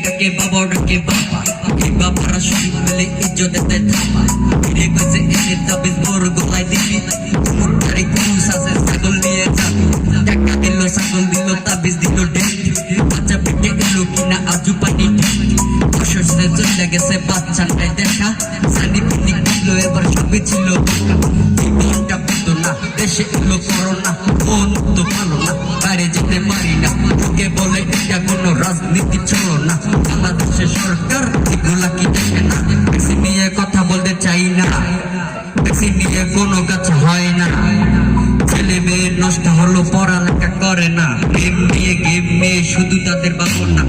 ডাকে বাবা ডাকে বাবা বাবারা শহীদ মিলে ইজ্জতেতে থাপা ফিরে গেছে এনে তাবিজ বড় গোলায় দিবি মুখটারে কুরুস আছে ছাগল নিয়ে যাবি টাকা দিল ছাগল দিল তাবিজ দিল ডেট বাচ্চা পেটে এলো কিনা আজু পানি অসুস্থে চলে গেছে বাচ্চাটাই দেখা সানি পিনি করলো এবার সবই ছিল ঘন্টা পেত না দেশে এলো করোনা ফোন তো ভালো না বাইরে যেতে পারি না তোকে বলে এটা কোনো রাজনীতি চলো না বাংলাদেশের সরকার এগুলা কি দেখে না ভ্যাকসিন নিয়ে কথা বলতে চাই না ভ্যাকসিন নিয়ে কোনো কাজ হয় না ছেলে মেয়ে নষ্ট হলো পড়ালেখা করে না গেম নিয়ে শুধু তাদের বাবর না